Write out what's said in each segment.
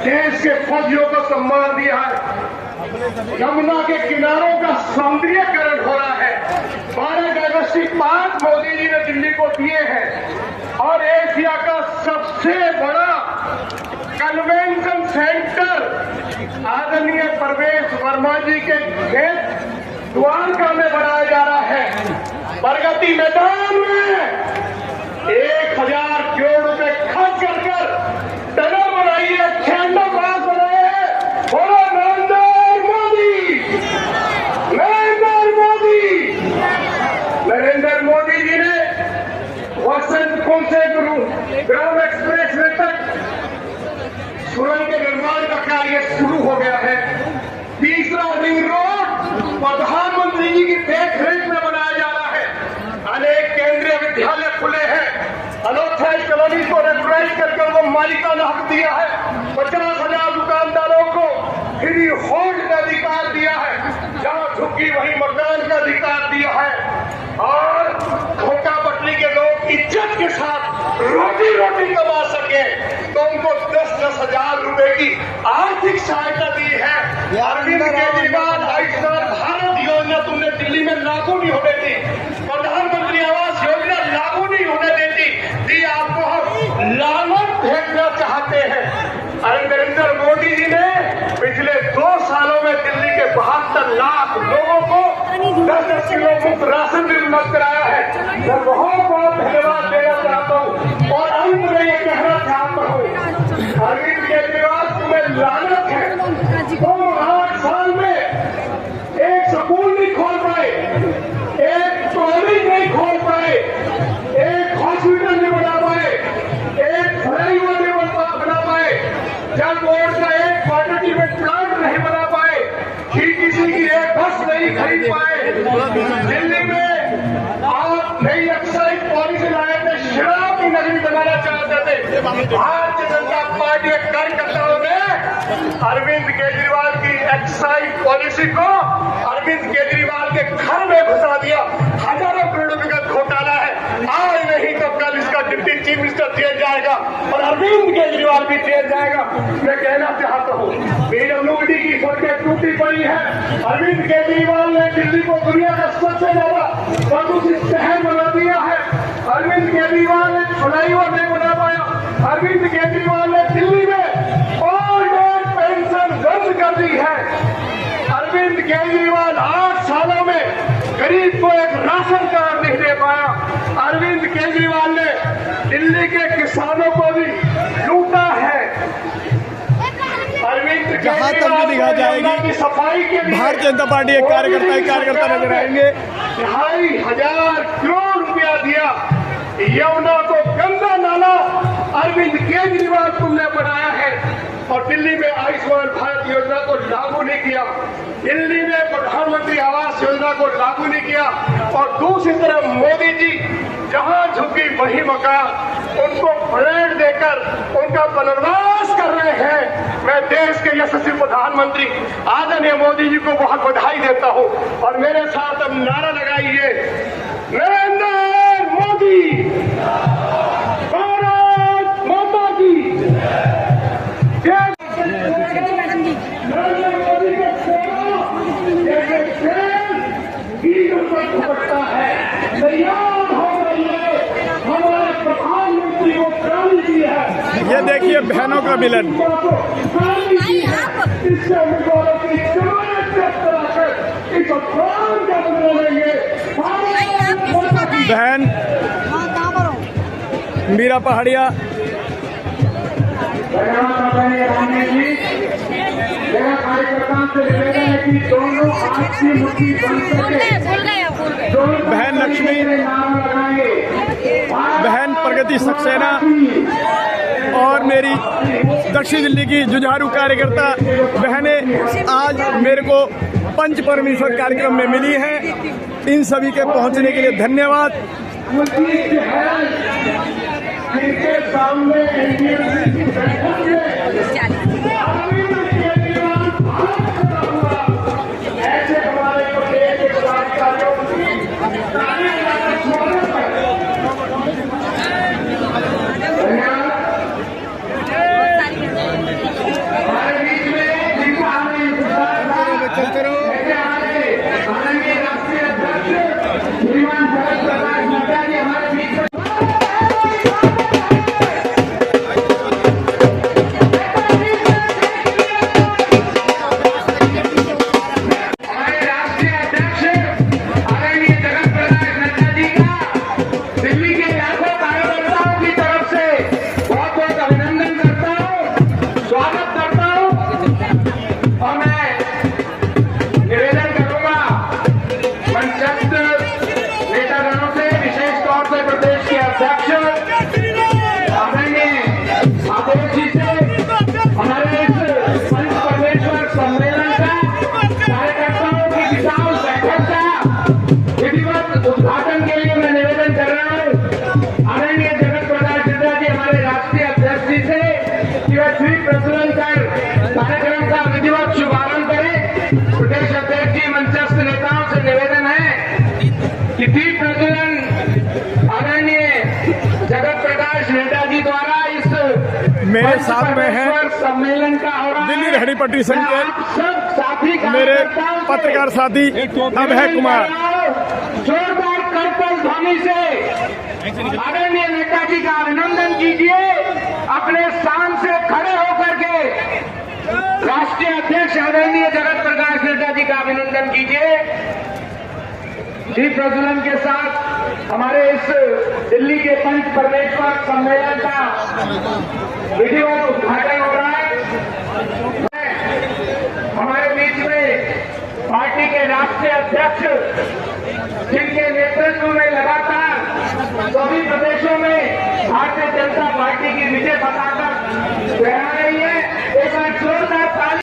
देश के फौजियों को सम्मान दिया है। यमुना के किनारों का सौंदर्यीकरण हो रहा है। 12 डायवर्सिटी पार्क मोदी जी ने दिल्ली को दिए हैं और एशिया का सबसे बड़ा कन्वेंशन सेंटर आदरणीय परवेश वर्मा जी के खेत द्वारका में बनाया जा रहा है। प्रगति मैदान में 1000 करोड़ रुपए खर्च कर टनल बनाई है, खेंडा पास बनाए हैं। बोलो नरेंद्र मोदी, नरेंद्र मोदी। नरेंद्र मोदी जी ने वसंत कुंज से ग्राम एक्सप्रेस वे तक सुरंग के निर्माण का कार्य शुरू हो गया है। तीसरा रिंग रोड प्रधानमंत्री जी की देखरेख में बनाया जा रहा है। अनेक केंद्रीय विद्यालय खुले हैं। अनऑथराइज्ड कॉलोनी को रेगुलाइज करके वो मालिकाना हक दिया है। 50,000 दुकानदारों को फ्री होल्ड का अधिकार दिया है। जहां झुकी वहीं मकान का अधिकार दिया है। और धोखा पटली के लोग इज्जत के साथ रोटी कमा सके तो उनको 10-10 हजार रुपए की आर्थिक सहायता दी है। अरविंद केजरीवाल आयुष्मान भारत योजना तुमने दिल्ली में लागू नहीं होने दी। प्रधानमंत्री आवास योजना लागू नहीं होने देती दी। आपको हम लानत भेजना चाहते हैं। अरे नरेंद्र मोदी जी ने पिछले 2 सालों में दिल्ली के 72 लाख लोगों को 10-10 किलो मुफ्त राशन भी उपलब्ध कराया है। मैं बहुत बहुत धन्यवाद देना चाहता हूँ और अंत में ये कहना चाहता हूँ, अरविंद केजरीवाल तुम्हें लानत है। तुम 8 साल में एक स्कूल नहीं खोल पाए, एक कॉलेज नहीं खोल पाए, एक हॉस्पिटल नहीं बना पाए, एक फ्लाईओवर नहीं बना पाए, जल बोर्ड का एक वाटर ट्रीटमेंट प्लांट नहीं बना पाए, किसी की एक बस नहीं खरीद पाए। दिल्ली में आप नई एक्साइज पॉलिसी लाए थे, शराब की नगरी बनाना चाहते थे। भारतीय जनता पार्टी के कार्यकर्ताओं ने अरविंद केजरीवाल की एक्साइज पॉलिसी को अरविंद केजरीवाल के घर में घुसा दिया। हजारों करोड़ रुपए का घोटाला है। आज नहीं तो कल इसका डिप्टी चीफ मिनिस्टर जेल जाएगा और अरविंद केजरीवाल भी जेल जाएगा। मैं कहना चाहता हूँ, पीडब्ल्यूडी की सड़कें टूटी पड़ी है। अरविंद केजरीवाल ने दिल्ली को दुनिया का सबसे ज्यादा प्रदूषित शहर बना दिया है। अरविंद केजरीवाल ने फ्लाईओवर नहीं बना पाया। अरविंद केजरीवाल ने दिल्ली में ओल्ड एज पेंशन रद्द कर दी है। अरविंद केजरीवाल 8 सालों में गरीब को एक राशन कार्ड नहीं दे पाया। अरविंद केजरीवाल ने दिल्ली के किसानों को भी लूटा है। अरविंद जहाँ तक भी दिखा जाएगी सफाई के लिए भारतीय जनता पार्टी के कार्यकर्ता नजर आएंगे। 2,500 करोड़ रुपया दिया। यमुना को गंदा नाला अरविंद केजरीवाल तुमने बनाया है और दिल्ली में आयुष्मान भारत योजना को लागू नहीं किया। दिल्ली में प्रधानमंत्री आवास योजना को लागू नहीं किया और दूसरी तरफ मोदी जी जहां झुकी वही मकान उनको फ्लैट देकर उनका पुनर्वास कर रहे हैं। मैं देश के यशस्वी प्रधानमंत्री आदरणीय मोदी जी को बहुत बधाई देता हूं और मेरे साथ अब नारा लगाइए, नरेंद्र मोदी, भारत माता की जय। नरेंद्र मोदी का सेवा जैसे दुपट्टा है, तैयार हो रही है। हमारे प्रधानमंत्री को क्रांति दी है। ये देखिए बहनों का मिलन। इससे उम्मीदवारों की बहन मीरा पहाड़िया, मेरा कार्यकर्ताओं से निवेदन है कि दोनों हाथ की मुट्ठी बंद करके बहन लक्ष्मी, बहन प्रगति सक्सेना और मेरी दक्षिण दिल्ली की जुझारू कार्यकर्ता बहनें आज मेरे को पंच परमेश्वर कार्यक्रम में मिली हैं। इन सभी के पहुंचने के लिए धन्यवाद। मिलकर कार्यक्रम का विधिवत शुभारंभ करें। प्रदेश अध्यक्ष जी, मंचस्थ नेताओं से निवेदन है कि दीप प्रज्वलन आदरणीय जगत प्रकाश नड्डा जी द्वारा इस मेरे साथ में हैं सम्मेलन का हो रहा दिल्ली रहड़ी पट्टी संघ के सब साथी मेरे पत्रकार साथी अभय कुमार। जोरदार करतल ध्वनि से आदरणीय नड्डा जी का अभिनंदन कीजिए। अपने स्थान से खड़े होकर के राष्ट्रीय अध्यक्ष आदरणीय जगत प्रकाश नड्डा जी का अभिनंदन कीजिए। दीप प्रज्वलन के साथ हमारे इस दिल्ली के पंच परमेश्वर सम्मेलन का विधिवत उद्घाटन हो रहा है। हमारे बीच में पार्टी के राष्ट्रीय अध्यक्ष, जिनके नेतृत्व में लगातार सभी प्रदेशों में भारतीय जनता पार्टी की विजय बताकर फहरा रही है, एक बार जोरदार ताली।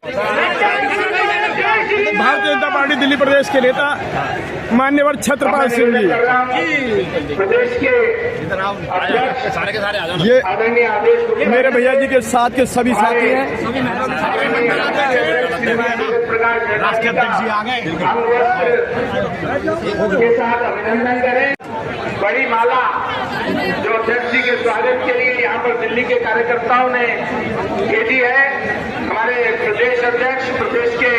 भारतीय जनता पार्टी दिल्ली प्रदेश के नेता मान्यवर छत्रपाल सिंह जी, प्रदेश के अध्यक्ष ये आदरणीय आदेश मेरे भैया जी के साथ के सभी साथी हैं। राष्ट्रीय अध्यक्ष जी आ गए, के साथ अभिनंदन करें। बड़ी माला जो अध्यक्ष जी के स्वागत के लिए यहाँ पर दिल्ली के कार्यकर्ताओं ने भेजी है। हमारे प्रदेश अध्यक्ष, प्रदेश के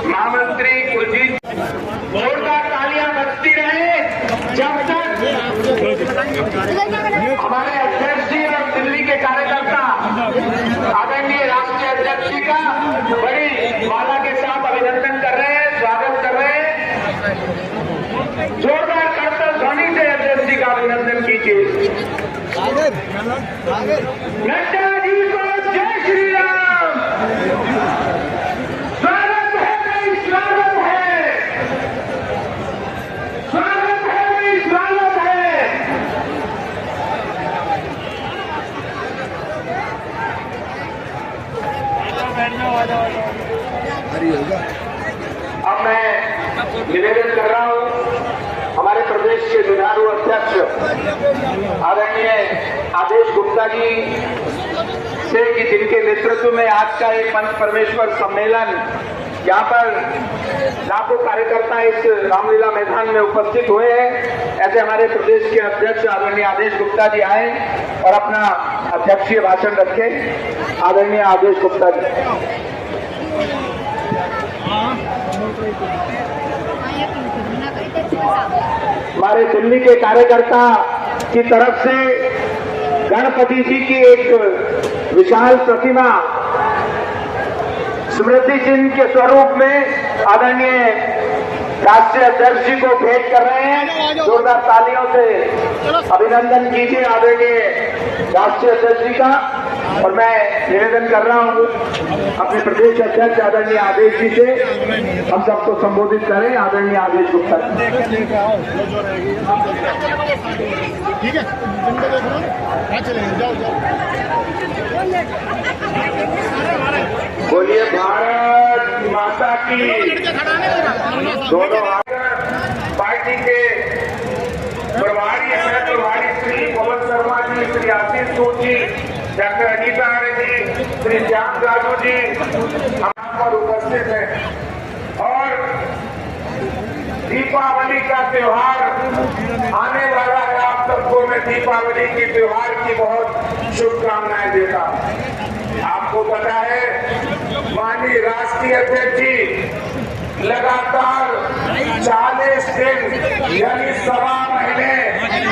महामंत्री कुलजीत, जोरदार तालियां बजती रहे जब तक हमारे अध्यक्ष जी और दिल्ली के कार्यकर्ता आदरणीय राष्ट्रीय अध्यक्ष जी का बड़ी माला के साथ अभिनंदन कर रहे हैं, स्वागत कर रहे हैं। जोरदार करतल ध्वनि से अध्यक्ष जी का अभिनंदन कीजिए। नड्डा जी को जय श्री राम। स्वागत है भाई, स्वागत है, स्वागत है भाई, स्वागत है। अब मैं निवेदन कर रहा हूं हमारे प्रदेश के जुझारू अध्यक्ष आदरणीय आदेश गुप्ता जी से कि जिनके नेतृत्व में आज का एक पंच परमेश्वर सम्मेलन यहाँ पर लाखों कार्यकर्ता इस रामलीला मैदान में उपस्थित हुए हैं, ऐसे हमारे प्रदेश के अध्यक्ष आदरणीय आदेश गुप्ता जी आए और अपना अध्यक्षीय भाषण रखें। आदरणीय आदेश गुप्ता जी। हमारे दिल्ली के कार्यकर्ता की तरफ से गणपति जी की एक विशाल प्रतिमा स्मृति चिन्ह के स्वरूप में आदरणीय राष्ट्रीय अध्यक्ष जी को भेंट कर रहे हैं। जोरदार तालियों से अभिनंदन कीजिए आदरणीय राष्ट्रीय अध्यक्ष जी का। और मैं निवेदन कर रहा हूं अपने प्रदेश अध्यक्ष आदरणीय आदेश जी से हम सबको संबोधित करें। आदरणीय आदेश गुप्ता ठीक है, बोलिए भारत माता की। दोनों पार्टी के प्रभारी प्रभारी श्री पवन शर्मा जी, श्री आशीष सूद जी, डॉक्टर अनीता आर्य जी, श्री श्याम जादू जी हम पर उपस्थित हैं। और दीपावली का त्योहार आने वाला है, आप सबको मैं दीपावली की त्योहार की बहुत शुभकामनाएं देता हूं। आपको पता है माननीय राष्ट्रीय अध्यक्ष जी लगातार 40 दिन यानी 1.25 महीने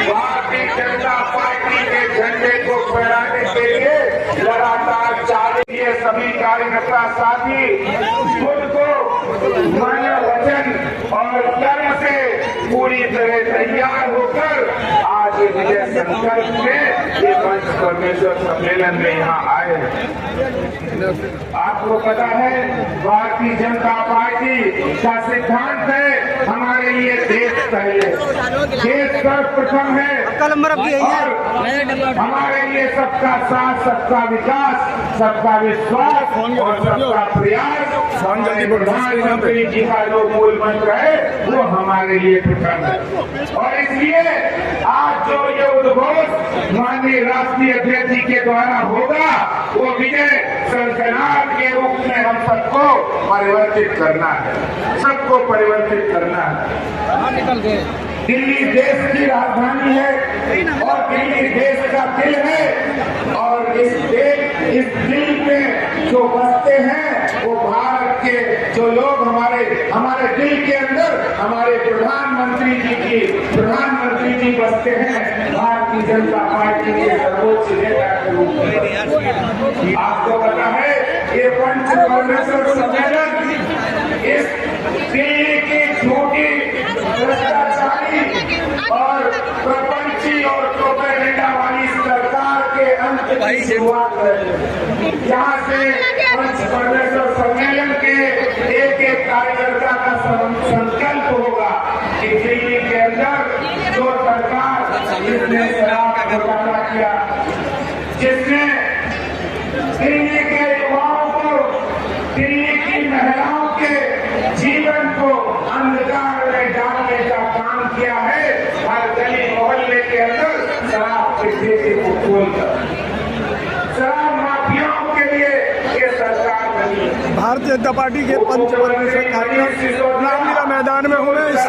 भारतीय जनता पार्टी के झंडे को फहराने के लिए लगातार 40 सभी कार्यकर्ता साथी खुद को मन, वचन और कर्म से पूरी तरह तैयार होकर आज विजय संकल्प में ये पंच परमेश्वर सम्मेलन में यहाँ आए हैं। आपको पता है भारतीय जनता पार्टी का सिद्धांत है हमारे लिए देश पहले, देश सर्वप्रथम है और हमारे लिए सबका साथ, सबका विकास, सबका विश्वास और सबका प्रयास। प्रधानमंत्री जी का जो मूल मंत्र है वो हमारे लिए प्रथम है। और इसलिए आज जो ये उद्घोष माननीय राष्ट्रीय अध्यक्ष जी के द्वारा होगा वो विजय के रूप में हम सबको परिवर्तित करना है, सबको परिवर्तित करना है। दिल्ली देश की राजधानी है और दिल्ली देश का दिल है और इस दिल में जो बसते हैं वो भारत के जो लोग हमारे दिल के अंदर हमारे प्रधानमंत्री जी बसते हैं भारतीय जनता पार्टी के सर्वोच्च नेता के रूप में। आपको पता है ये पंचपर्णेश्वर सम्मेलन इस दिल्ली की झूठी भ्रष्टाचारी और प्रपंची और प्रोपेगेंडा वाली सरकार के अंत की शुरुआत है। यहाँ से पंचपर्णेश्वर सम्मेलन के एक कार्यकर्ता का संकल्प होगा कि दिल्ली के अंदर जो सरकार जिसने शराब घोटाला किया, जिसने दिल्ली के युवाओं को, दिल्ली की महिलाओं के जीवन को अंधकार में डालने का काम किया है, हर गली मोहल्ले के अंदर शराब के ठेके को खोलकर शराब माफियाओं के लिए ये सरकार बनी है। भारतीय जनता पार्टी के पंचपर्णेश्वर कार्यक्रम रामलीला मैदान में हुए इस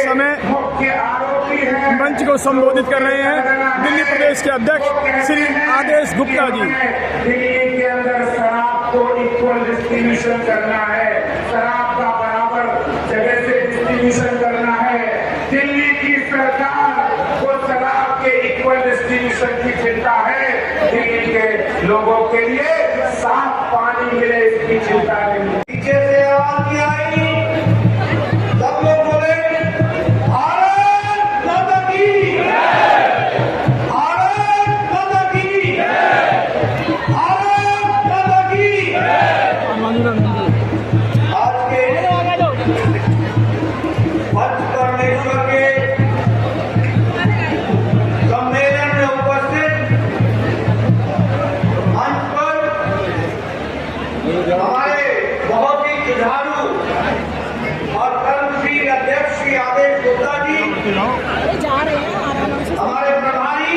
समय मुख्य आरोपी है मंच को संबोधित कर रहे हैं दिल्ली प्रदेश के अध्यक्ष श्री आदेश गुप्ता जी। दिल्ली के अंदर शराब को इक्वल डिस्ट्रीब्यूशन करना है, शराब का बराबर जगह से डिस्ट्रीब्यूशन करना है। दिल्ली की सरकार को शराब के इक्वल डिस्ट्रीब्यूशन की चिंता है, दिल्ली के लोगों के लिए साफ पानी मिले इसकी चिंता नहीं। पीछे से आवाज आई, सब लोग बोले भारत माता की, भारत माता की, भारत माता की। आज के पंचपर्णेश्वर के सम्मेलन में उपस्थित मंच पर हमारे बहुत ही जुझारू और कर्मशील अध्यक्ष श्री आदेश गुप्ता जी, हमारे प्रभारी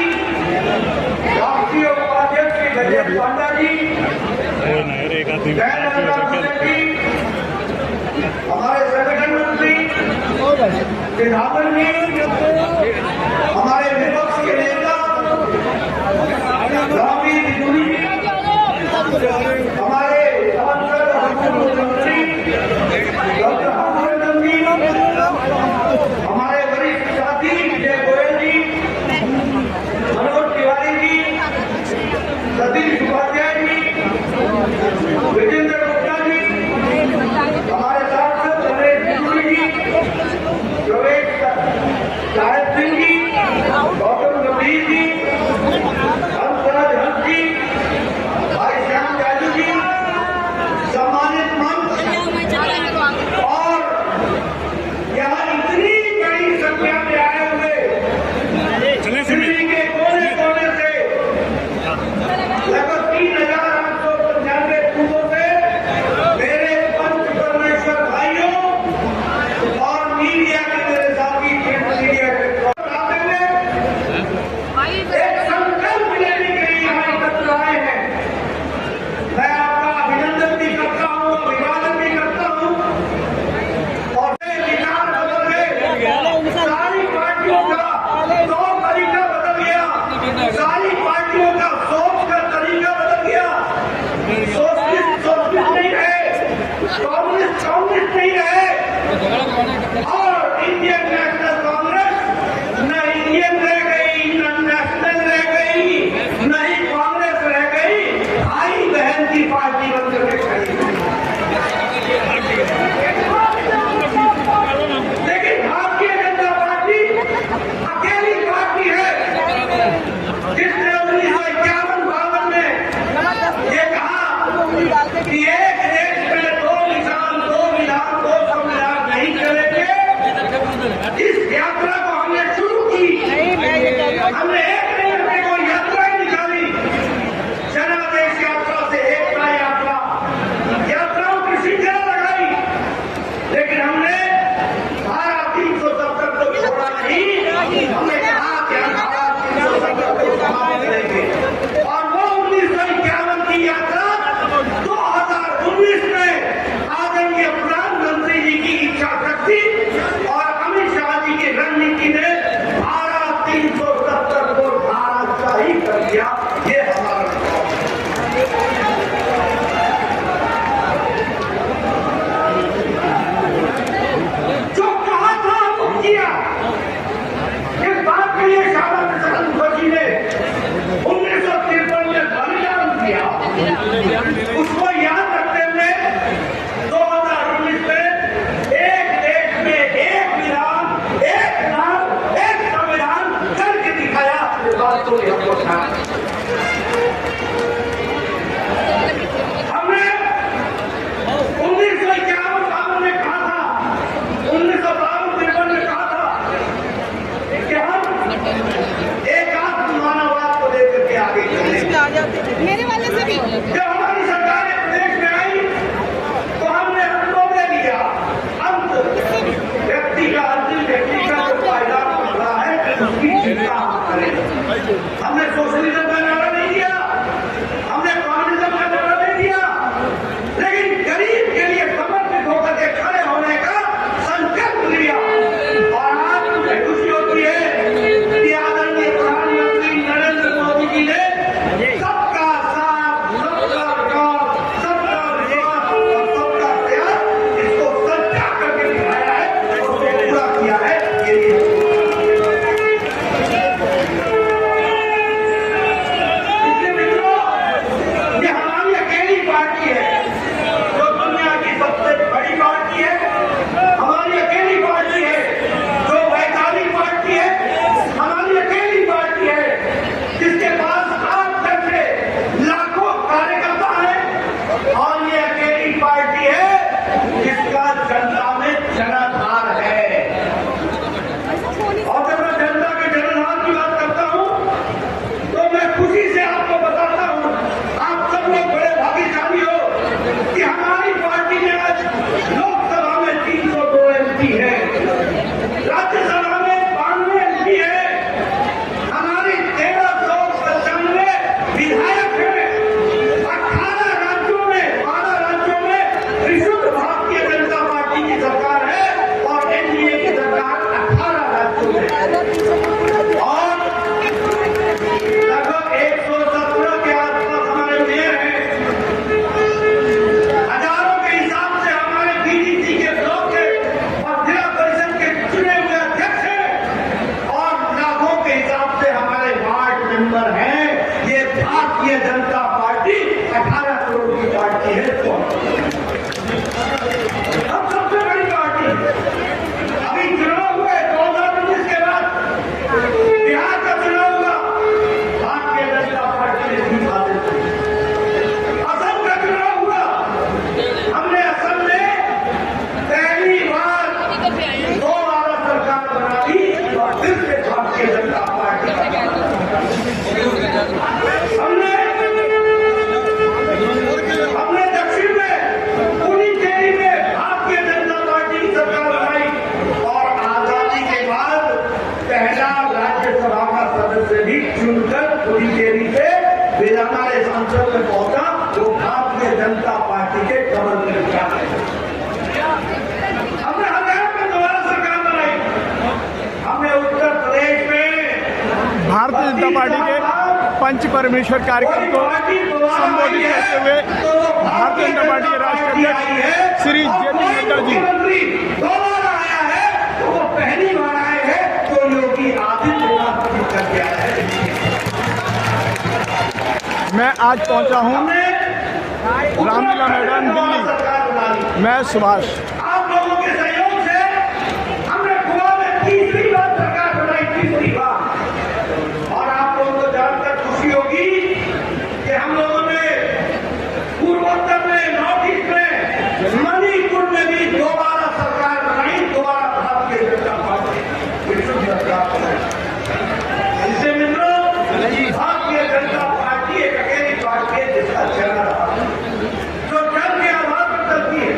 राष्ट्रीय उपाध्यक्ष श्री गजेश पांडा जी, जय ललिता जी, हमारे संगठन मंत्री श्री रावण जी, हमारे विपक्ष के नेता रामी बिजुली जी, हमारे मुख्यमंत्री डॉक्टर हर्षवर्धन जी, हमारे वरिष्ठ साथी विजय गोयल जी, मनोज तिवारी जी, सतीश उपाध्याय जी, विजेंद्र गुप्ता जी, हमारे सांसद रमेश बिजुली जी, योगेश साहेब सिंह जी, गौतम गंभीर जी, हंसराज हंस जी, भाई श्याम यादव किया, उसको याद रखते हुए 2019 में एक देश में एक विधान, एक नाम, एक संविधान करके दिखाया। इस बात को हमको हमने 1951 में कहा था, 1952 में कहा था कि हम एक मानववाद को लेकर के आगे चलेंगे। मेरे वाले से भी जब हमारी सरकारें प्रदेश में आई तो हमने अंतों में लिया, अंत व्यक्ति का अंतिम व्यक्ति का जो पायदान बन रहा है उसकी चिंता हम करें। हमने सोशलिज्म का नारा नहीं दिया, हमने कम्युनिज्म का नारा नहीं दिया, लेकिन गरीब के लिए समर्पित होकर के खड़े होने का संकल्प लिया। और आज मुझे खुशी होती है कि आदरणीय प्रधानमंत्री नरेंद्र मोदी जी ने सबका साथ, सबका विकास, सबका विश्वास और सबका प्रयास इसको सच्चा करके दिखाया है और उसको पूरा किया है। इसलिए मित्रों, ये हमारी अकेली पार्टी है जो दुनिया की सबसे बड़ी पार्टी है, हमारी अकेली पार्टी है जो वैचारिक पार्टी है, हमारी अकेली पार्टी है जिसके पास आप जैसे लाखों कार्यकर्ता हैं, और ये अकेली पार्टी है जिसका जनता में जनाधार है। और जब मैं जनता के जनाधार की बात करता हूं तो मैं खुशी से आपको बताता हूं, आप सब लोग बड़े भाग्यशाली हो कि हमारी पार्टी ने आज लोकसभा में 302 MP है, राज्यसभा में 92 MP है, हमारी 1395 विधायक है, 18 राज्यों में 12 राज्यों में विशुद्ध भारतीय जनता पार्टी की सरकार है और NDA की सरकार 18 राज्यों में है। और लगभग 117 के आसपास हमारे मेयर हैं, हजारों के हिसाब से हमारे BDC के ब्लॉक के और जिला परिषद के चुने हुए अध्यक्ष हैं, और लाखों के हिसाब से हमारे वार्ड मेंबर हैं। ये भारतीय जनता पार्टी 18 करोड़ की पार्टी है। तो हम सबसे बड़ी पार्टी, अभी चुनाव हुए 2019 के बाद बिहार का चुनाव हुआ, भारतीय जनता पार्टी ने जीत हासिल की। असम का चुनाव हुआ, हमने असम में पहली बार 2 बार सरकार बना दी और फिर से भारतीय जनता पार्टी का हमने दक्षिण में पुडुचेरी में भारतीय जनता पार्टी की सरकार बनाई और आजादी के बाद पहला राज्यसभा का सदस्य भी चुनकर पुडुचेरी से हमारे संसद में पहुंचा, जो भारतीय जनता पार्टी के कमल में लिखा है। हमने हरियाणा में दोबारा सरकार बनाई, हमने उत्तर प्रदेश में भारतीय जनता पार्टी के पंच परमेश्वर कार्यक्रम को संबोधित करते हुए भारतीय जनता पार्टी के राष्ट्रीय अध्यक्ष श्री JP नड्डा जी दोबारा आया है तो वो पहली बार आए हैं तो योगी आदित्यनाथ जी करके आया है। मैं आज पहुंचा हूं रामलीला मैदान दिल्ली। मैं सुभाष। आप लोगों के सहयोग से हमने गोवा में तीसरी बार सरकार बनाई, तीसरी बार। और आप लोगों को जानकर खुशी होगी कि हम लोगों ने पूर्वोत्तर में, नॉर्थ ईस्ट में, मणिपुर में भी दोबारा सरकार बनाई, दोबारा भारतीय जनता पार्टी विशुद्ध सरकार बनाई। इससे मित्रों, भारतीय जनता पार्टी एक अकेली पार्टी है जिसका चेहरा जो जन के आधार पर चलती है।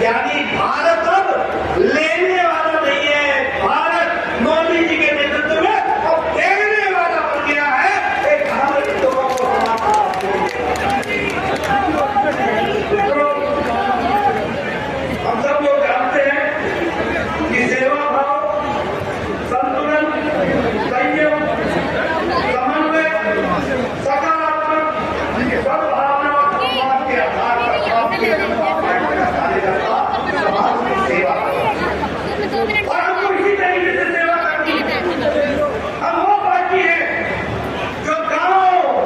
यानी भारत अब लेने वाला नहीं है, भारत मोदी जी के नेतृत्व में अब देने वाला बन गया है। एक हमारे लोगों को हम सब लोग जानते हैं कि सेवा भाव, संतुलन, संयम, समन्वय, सकारात्मक सद्भावना और समाज के आधार पर भारतीय जनता पार्टी का कार्यकर्ता समाज में सेवा और हमको इसी तरीके से सेवा करनी है। हम वो पार्टी है जो गांव,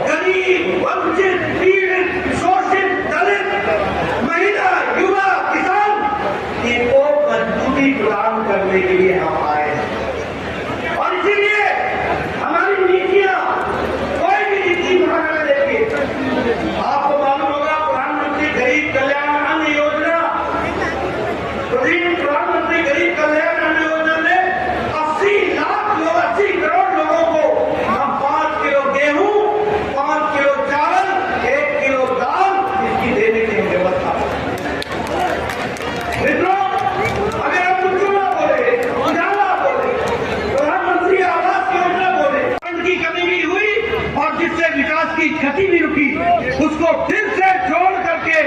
गरीब, वंचित, पीड़ित, शोषित, दलित, महिला, युवा, किसान इनको मजबूती प्रदान करने के लिए हम आए हैं। और इसीलिए हमारी नीतियां कोई भी नीति बनाने देखिए, आपको मालूम होगा प्रधानमंत्री गरीब कल्याण अन्न योजना, प्रधानमंत्री गरीब कल्याण अन्न योजना में 80 लाख लोग, 80 करोड़ लोगों को हम 5 किलो गेहूं, 5 किलो चावल, 1 किलो दाल इसकी देने की व्यवस्था। मित्रों, अगर हम उज्ज्वला बोले, उजाला बोले, प्रधानमंत्री आवास योजना बोले, फंड की कमी भी हुई और जिससे विकास की गति भी रुकी, उसको फिर से जोड़ करके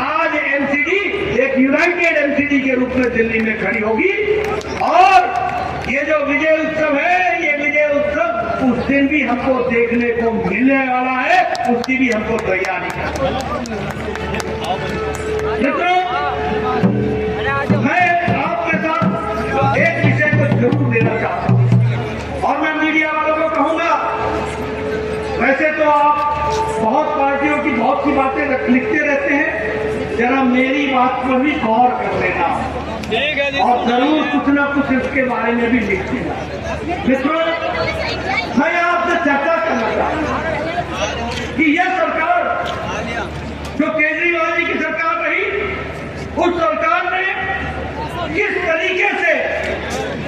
आज एमसीडी एक यूनाइटेड एमसीडी के रूप में दिल्ली में खड़ी होगी। और ये जो विजय उत्सव है, ये विजय उत्सव उस दिन भी हमको देखने को मिलने वाला है, उसकी भी हमको तैयारी करनी है। मित्रों, मैं आपके साथ एक विषय को जरूर लेना चाहता हूं और मैं मीडिया वालों को कहूंगा, वैसे तो आप बहुत पार्टियों की बहुत सी बातें लिखते रहते हैं, जरा मेरी बात पर भी गौर कर लेना और जरूर कुछ ना कुछ इसके बारे में भी लिख देना। मित्रों, मैं आपसे चर्चा करना चाहता हूं कि यह सरकार जो केजरीवाल जी की सरकार रही, उस सरकार ने किस तरीके से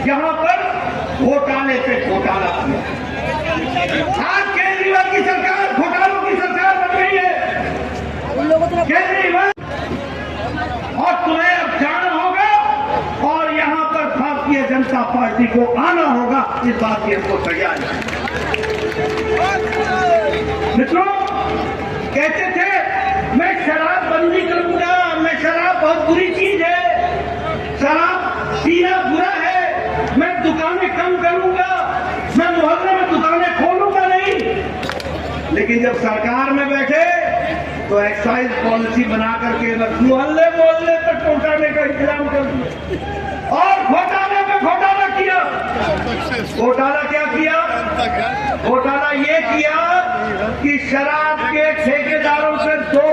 यहां पर घोटाले पे घोटाला किया। आज केजरीवाल की सरकार घोटालों की सरकार बन गई है। केजरीवाल, और तुम्हें अब जाना होगा और यहां पर भारतीय जनता पार्टी को आना होगा, इस बात की हमको तैयारी है। मित्रों, कहते थे मैं शराब बंदी करूंगा, मैं शराब बहुत बुरी चीज है, शराब पीना बुरा है, मैं दुकानें कम करूंगा, मैं मोहल्ले में दुकानें खोलूंगा नहीं। लेकिन जब सरकार में बैठे तो एक्साइज पॉलिसी बना करके बस मोहल्ले मोहल्ले तक पहुंचाने का इंतजाम कर दिया और घोटाले में घोटाला किया। घोटाला क्या किया? घोटाला ये किया कि शराब के ठेकेदारों से 2